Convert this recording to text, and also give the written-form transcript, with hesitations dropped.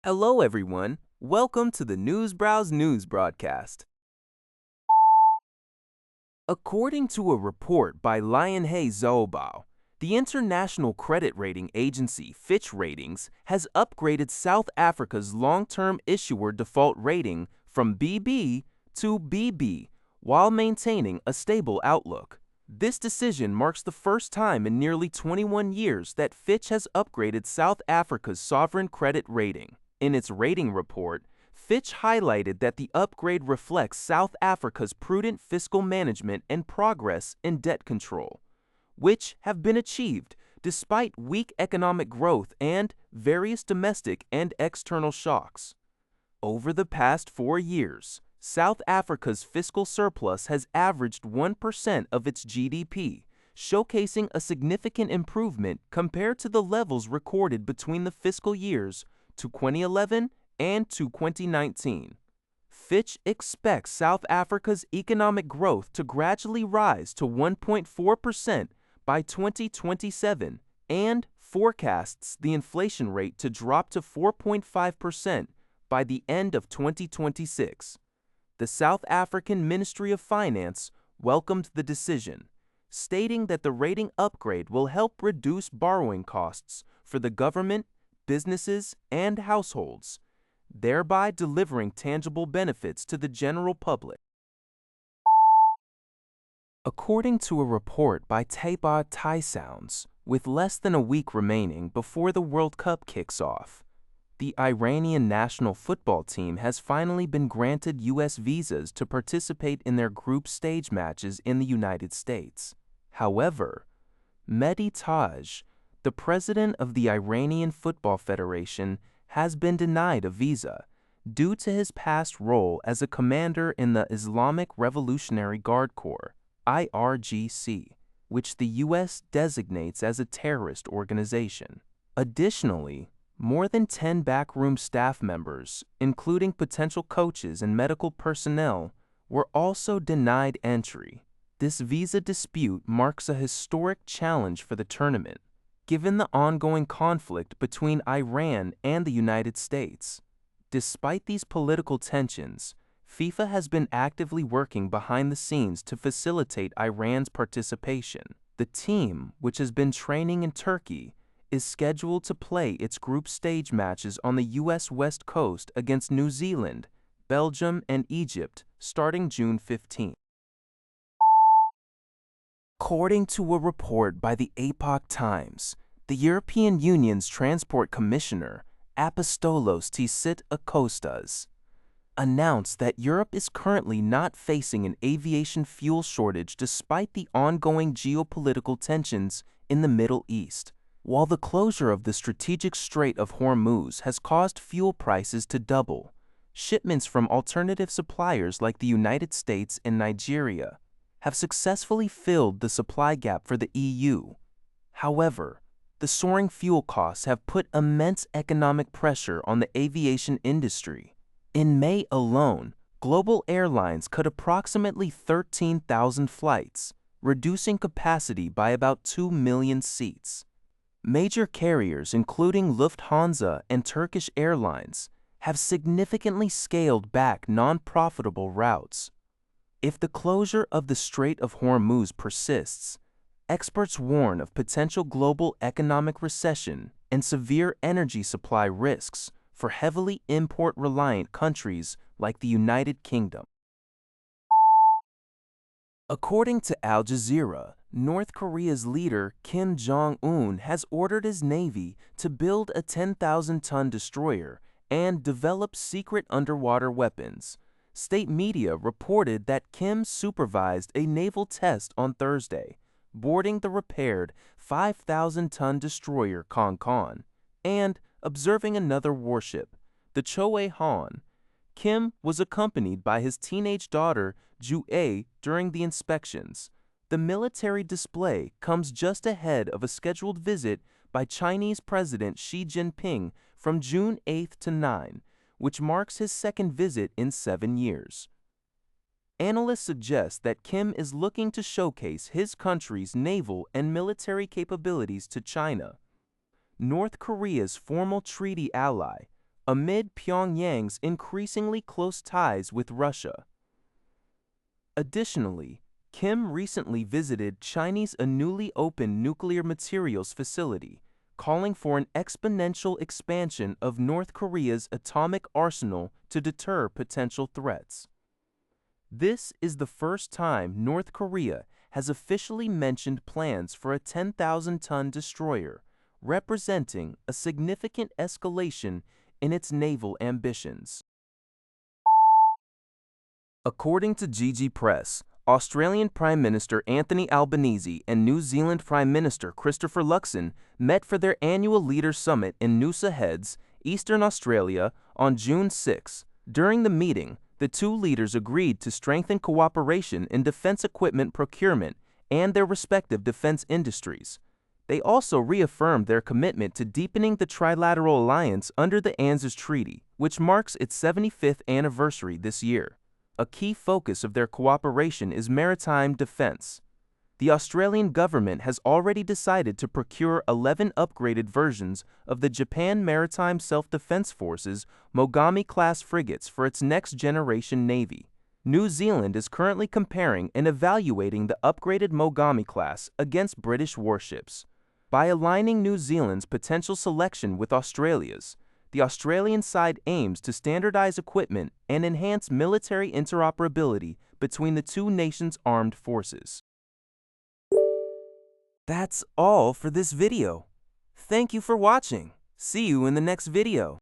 Hello, everyone. Welcome to the Newsbrowse News broadcast. According to a report by Lionhe Zhaobao, the international credit rating agency Fitch Ratings has upgraded South Africa's long-term issuer default rating from BB to BB while maintaining a stable outlook. This decision marks the first time in nearly 21 years that Fitch has upgraded South Africa's sovereign credit rating. In its rating report, Fitch highlighted that the upgrade reflects South Africa's prudent fiscal management and progress in debt control, which have been achieved despite weak economic growth and various domestic and external shocks. Over the past 4 years, South Africa's fiscal surplus has averaged 1% of its GDP, showcasing a significant improvement compared to the levels recorded between the fiscal years to 2011 and to 2019. Fitch expects South Africa's economic growth to gradually rise to 1.4% by 2027 and forecasts the inflation rate to drop to 4.5% by the end of 2026. The South African Ministry of Finance welcomed the decision, stating that the rating upgrade will help reduce borrowing costs for the government, businesses, and households, thereby delivering tangible benefits to the general public. According to a report by Taipei Thai Sounds, with less than a week remaining before the World Cup kicks off, the Iranian national football team has finally been granted U.S. visas to participate in their group stage matches in the United States. However, Mehdi Taj, the president of the Iranian Football Federation, has been denied a visa due to his past role as a commander in the Islamic Revolutionary Guard Corps, IRGC, which the U.S. designates as a terrorist organization. Additionally, more than 10 backroom staff members, including potential coaches and medical personnel, were also denied entry. This visa dispute marks a historic challenge for the tournament, given the ongoing conflict between Iran and the United States. Despite these political tensions, FIFA has been actively working behind the scenes to facilitate Iran's participation. The team, which has been training in Turkey, is scheduled to play its group stage matches on the U.S. West Coast against New Zealand, Belgium, and Egypt starting June 15. According to a report by the Epoch Times, the European Union's Transport Commissioner, Apostolos Tsikakostas, announced that Europe is currently not facing an aviation fuel shortage despite the ongoing geopolitical tensions in the Middle East. While the closure of the strategic Strait of Hormuz has caused fuel prices to double, shipments from alternative suppliers like the United States and Nigeria have successfully filled the supply gap for the EU. However, the soaring fuel costs have put immense economic pressure on the aviation industry. In May alone, global airlines cut approximately 13,000 flights, reducing capacity by about 2 million seats. Major carriers, including Lufthansa and Turkish Airlines, have significantly scaled back non-profitable routes. If the closure of the Strait of Hormuz persists, experts warn of potential global economic recession and severe energy supply risks for heavily import-reliant countries like the United Kingdom. According to Al Jazeera, North Korea's leader Kim Jong-un has ordered his navy to build a 10,000-ton destroyer and develop secret underwater weapons. State media reported that Kim supervised a naval test on Thursday, boarding the repaired 5,000-ton destroyer Kong and observing another warship, the Choe Han. Kim was accompanied by his teenage daughter, Ju-ae, during the inspections. The military display comes just ahead of a scheduled visit by Chinese President Xi Jinping from June 8 to 9, which marks his second visit in 7 years. Analysts suggest that Kim is looking to showcase his country's naval and military capabilities to China, North Korea's former treaty ally, amid Pyongyang's increasingly close ties with Russia. Additionally, Kim recently visited Chinese a newly opened nuclear materials facility, calling for an exponential expansion of North Korea's atomic arsenal to deter potential threats. This is the first time North Korea has officially mentioned plans for a 10,000-ton destroyer, representing a significant escalation in its naval ambitions. According to GG Press, Australian Prime Minister Anthony Albanese and New Zealand Prime Minister Christopher Luxon met for their annual Leaders' Summit in Noosa Heads, Eastern Australia, on June 6. During the meeting, the two leaders agreed to strengthen cooperation in defense equipment procurement and their respective defense industries. They also reaffirmed their commitment to deepening the trilateral alliance under the ANZUS Treaty, which marks its 75th anniversary this year. A key focus of their cooperation is maritime defense. The Australian government has already decided to procure 11 upgraded versions of the Japan Maritime Self-Defense Force's Mogami-class frigates for its next-generation navy. New Zealand is currently comparing and evaluating the upgraded Mogami class against British warships. By aligning New Zealand's potential selection with Australia's, the Australian side aims to standardize equipment and enhance military interoperability between the two nations' armed forces. That's all for this video. Thank you for watching. See you in the next video.